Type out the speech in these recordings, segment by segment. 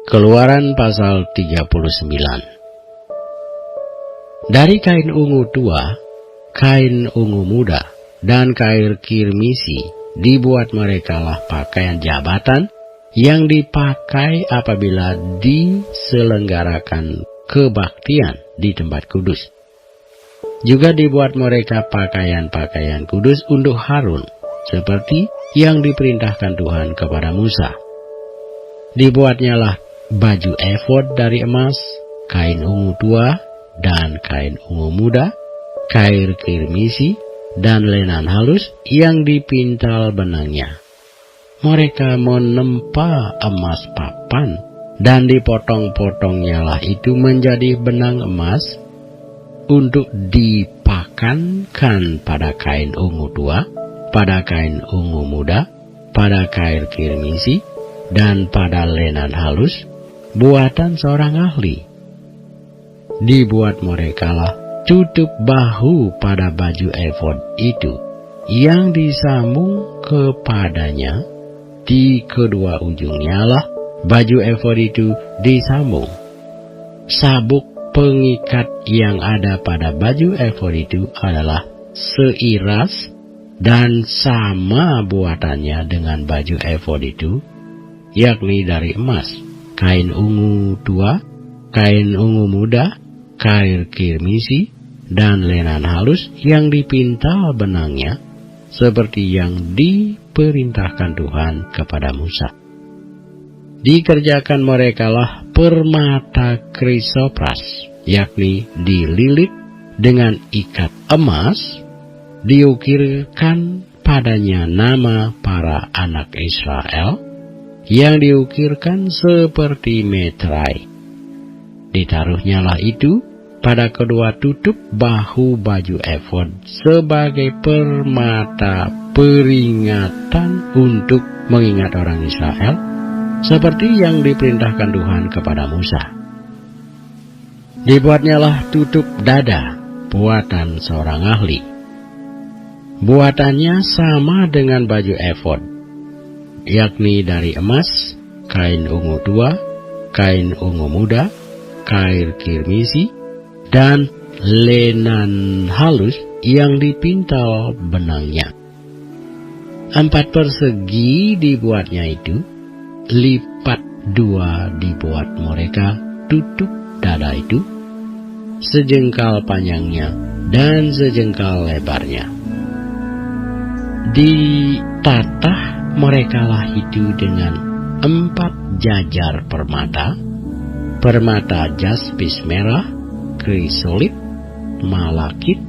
Keluaran pasal 39. Dari kain ungu tua, kain ungu muda, dan kain kirmisi dibuat merekalah pakaian jabatan yang dipakai apabila diselenggarakan kebaktian di tempat kudus. Juga dibuat mereka pakaian-pakaian kudus untuk Harun, seperti yang diperintahkan Tuhan kepada Musa. Dibuatnyalah baju efod dari emas, kain ungu tua, dan kain ungu muda, kain kirmisi, dan lenan halus yang dipintal benangnya. Mereka menempa emas papan, dan dipotong-potongnya itu menjadi benang emas untuk dipakankan pada kain ungu tua, pada kain ungu muda, pada kain kirmisi, dan pada lenan halus, buatan seorang ahli. Dibuat merekalah tutup bahu pada baju efod itu, yang disambung kepadanya. Di kedua ujungnya lah baju efod itu disambung. Sabuk pengikat yang ada pada baju efod itu adalah seiras dan sama buatannya dengan baju efod itu, yakni dari emas, kain ungu tua, kain ungu muda, kain kirmisi, dan lenan halus yang dipintal benangnya, seperti yang diperintahkan Tuhan kepada Musa. Dikerjakan merekalah permata krisopras, yakni dililit dengan ikat emas, diukirkan padanya nama para anak Israel, yang diukirkan seperti metrai. Ditaruhnyalah itu pada kedua tutup bahu baju efod sebagai permata peringatan untuk mengingat orang Israel, seperti yang diperintahkan Tuhan kepada Musa. Dibuatnyalah tutup dada buatan seorang ahli. Buatannya sama dengan baju efod, yakni dari emas, kain ungu tua, kain ungu muda, kain kirmisi, dan lenan halus yang dipintal benangnya. 4 persegi dibuatnya itu, lipat 2 dibuat mereka tutup dada itu, sejengkal panjangnya dan sejengkal lebarnya. Ditatah merekalah itu dengan 4 jajar permata, permata jaspis merah, krisolit, malakit.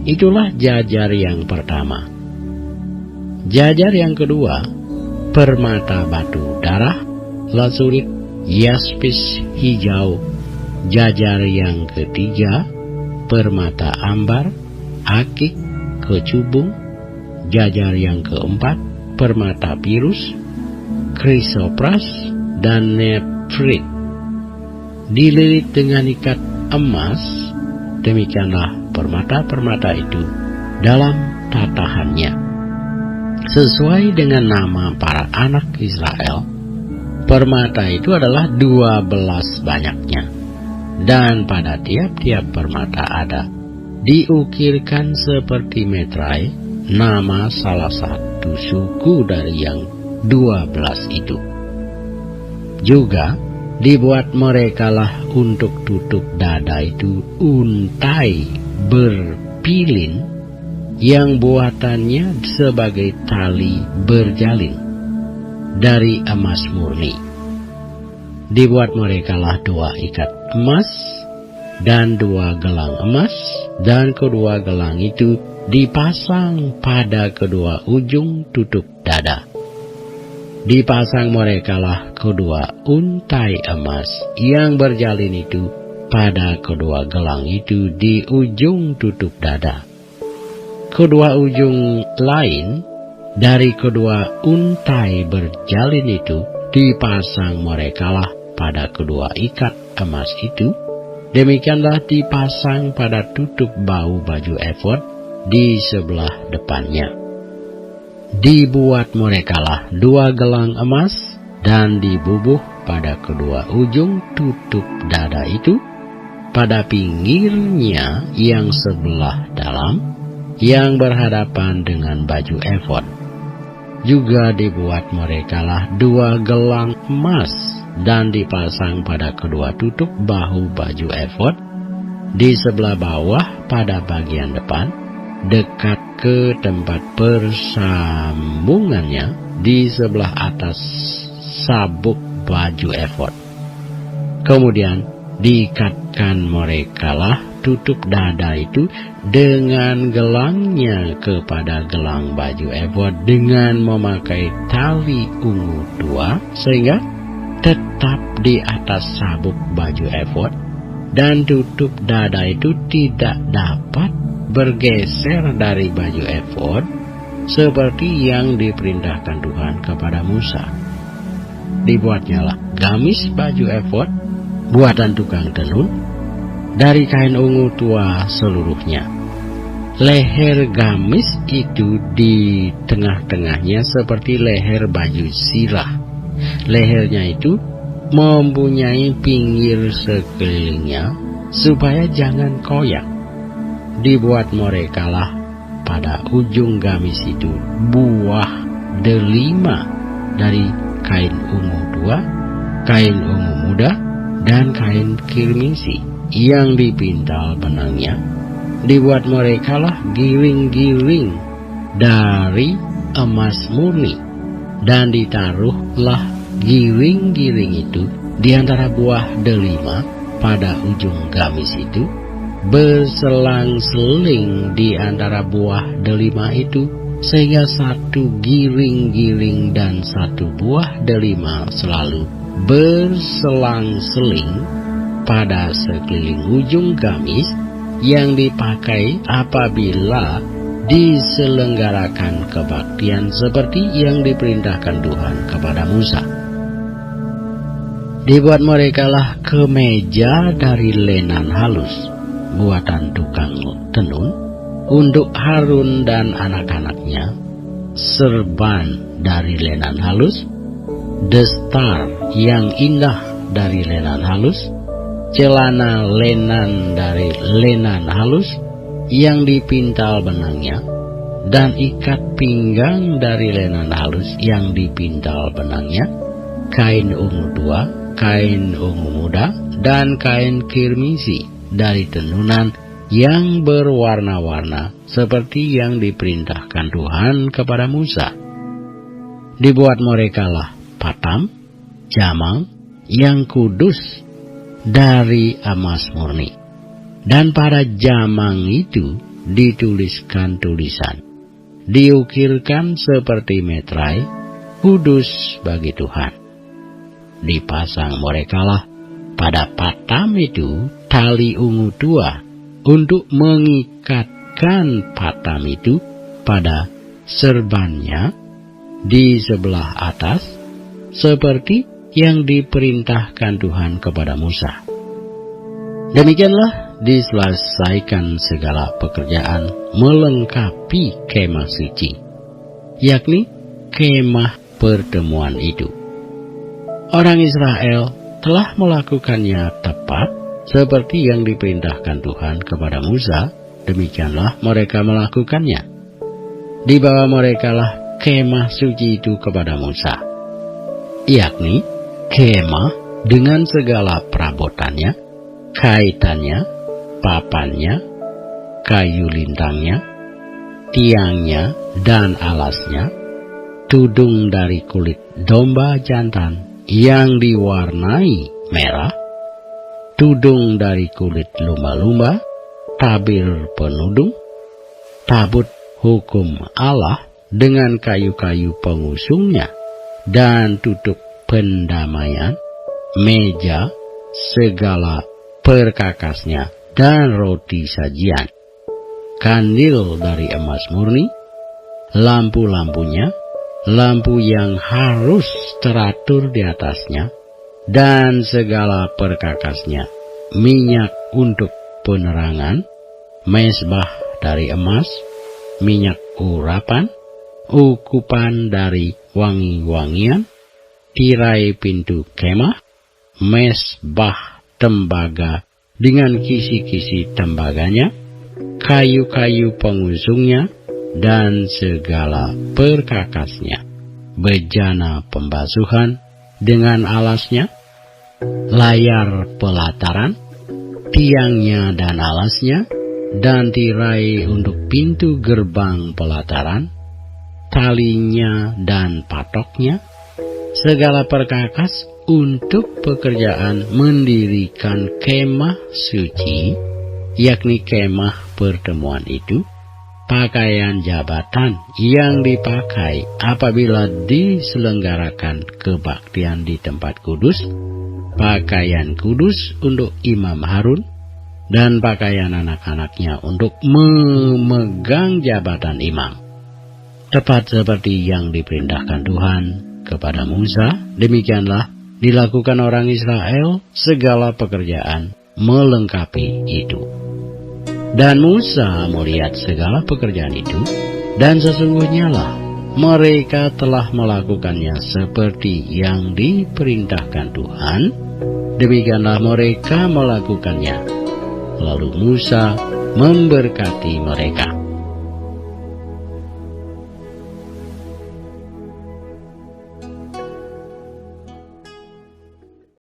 Itulah jajar yang pertama. Jajar yang kedua, permata batu darah, lazurit, jaspis hijau. Jajar yang ketiga, permata ambar, akik, kecubung. Jajar yang keempat, permata birus, krisopras, dan nefrit. Dililit dengan ikat emas. Demikianlah permata-permata itu dalam tatahannya, sesuai dengan nama para anak Israel. Permata itu adalah 12 banyaknya, dan pada tiap-tiap permata ada diukirkan seperti metrai nama salah satu suku dari yang 12 itu. Juga dibuat merekalah untuk tutup dada itu untai berpilin yang buatannya sebagai tali berjalin dari emas murni. Dibuat merekalah 2 ikat emas dan 2 gelang emas, dan kedua gelang itu dipasang pada kedua ujung tutup dada. Dipasang merekalah kedua untai emas yang berjalin itu pada kedua gelang itu di ujung tutup dada. Kedua ujung lain dari kedua untai berjalin itu dipasang merekalah pada kedua ikat emas itu. Demikianlah dipasang pada tutup bahu baju efod di sebelah depannya. Dibuat merekalah 2 gelang emas dan dibubuh pada kedua ujung tutup dada itu, pada pinggirnya yang sebelah dalam, yang berhadapan dengan baju efod. Juga dibuat merekalah 2 gelang emas dan dipasang pada kedua tutup bahu baju efod, di sebelah bawah pada bagian depan, dekat ke tempat persambungannya, di sebelah atas sabuk baju efod. Kemudian diikatkan merekalah tutup dada itu dengan gelangnya kepada gelang baju efod dengan memakai tali ungu 2, sehingga tetap di atas sabuk baju efod, dan tutup dada itu tidak dapat bergeser dari baju efod seperti yang diperintahkan Tuhan kepada Musa. Dibuatnyalah gamis baju efod buatan tukang tenun dari kain ungu tua seluruhnya. Leher gamis itu di tengah-tengahnya seperti leher baju sirah. Lehernya itu mempunyai pinggir sekelilingnya supaya jangan koyak. Dibuat merekalah pada ujung gamis itu buah delima dari kain ungu tua, kain ungu muda, dan kain kirmisi yang dipintal benangnya. Dibuat merekalah giring-giring dari emas murni, dan ditaruhlah giring-giring itu di antara buah delima pada ujung gamis itu, berselang-seling di antara buah delima itu, sehingga satu giring-giring dan satu buah delima selalu berselang-seling pada sekeliling ujung gamis yang dipakai apabila diselenggarakan kebaktian seperti yang diperintahkan Tuhan kepada Musa. Dibuat merekalah kemeja dari lenan halus buatan tukang tenun untuk Harun dan anak-anaknya, serban dari lenan halus, destar yang indah dari lenan halus, celana lenan dari lenan halus yang dipintal benangnya, dan ikat pinggang dari lenan halus yang dipintal benangnya, kain ungu tua, kain ungu muda, dan kain kirmisi dari tenunan yang berwarna-warna seperti yang diperintahkan Tuhan kepada Musa. Dibuat merekalah patam, jamang yang kudus dari emas murni, dan pada jamang itu dituliskan tulisan, diukirkan seperti metrai, kudus bagi Tuhan. Dipasang merekalah pada patam itu tali ungu tua untuk mengikatkan patam itu pada serbannya di sebelah atas, seperti yang diperintahkan Tuhan kepada Musa. Demikianlah diselesaikan segala pekerjaan melengkapi kemah suci, yakni kemah pertemuan itu. Orang Israel telah melakukannya tepat seperti yang diperintahkan Tuhan kepada Musa. Demikianlah mereka melakukannya. Dibawa merekalah kemah suci itu kepada Musa, yakni kemah dengan segala perabotannya, kaitannya, papannya, kayu lintangnya, tiangnya dan alasnya, tudung dari kulit domba jantan yang diwarnai merah, tudung dari kulit lumba-lumba, tabir penudung, tabut hukum Allah dengan kayu-kayu pengusungnya, dan tutup pendamaian, meja, segala perkakasnya, dan roti sajian, kandil dari emas murni, lampu-lampunya, lampu yang harus teratur di atasnya, dan segala perkakasnya, minyak untuk penerangan, mezbah dari emas, minyak urapan, ukupan dari wangi-wangian, tirai pintu kemah, mesbah tembaga dengan kisi-kisi tembaganya, kayu-kayu pengusungnya, dan segala perkakasnya, bejana pembasuhan dengan alasnya, layar pelataran, tiangnya dan alasnya, dan tirai untuk pintu gerbang pelataran, talinya dan patoknya, segala perkakas untuk pekerjaan mendirikan kemah suci, yakni kemah pertemuan itu, pakaian jabatan yang dipakai apabila diselenggarakan kebaktian di tempat kudus, pakaian kudus untuk Imam Harun, dan pakaian anak-anaknya untuk memegang jabatan imam. Tepat seperti yang diperintahkan Tuhan kepada Musa, demikianlah dilakukan orang Israel, segala pekerjaan melengkapi itu. Dan Musa melihat segala pekerjaan itu, dan sesungguhnya lah mereka telah melakukannya seperti yang diperintahkan Tuhan, demikianlah mereka melakukannya. Lalu Musa memberkati mereka.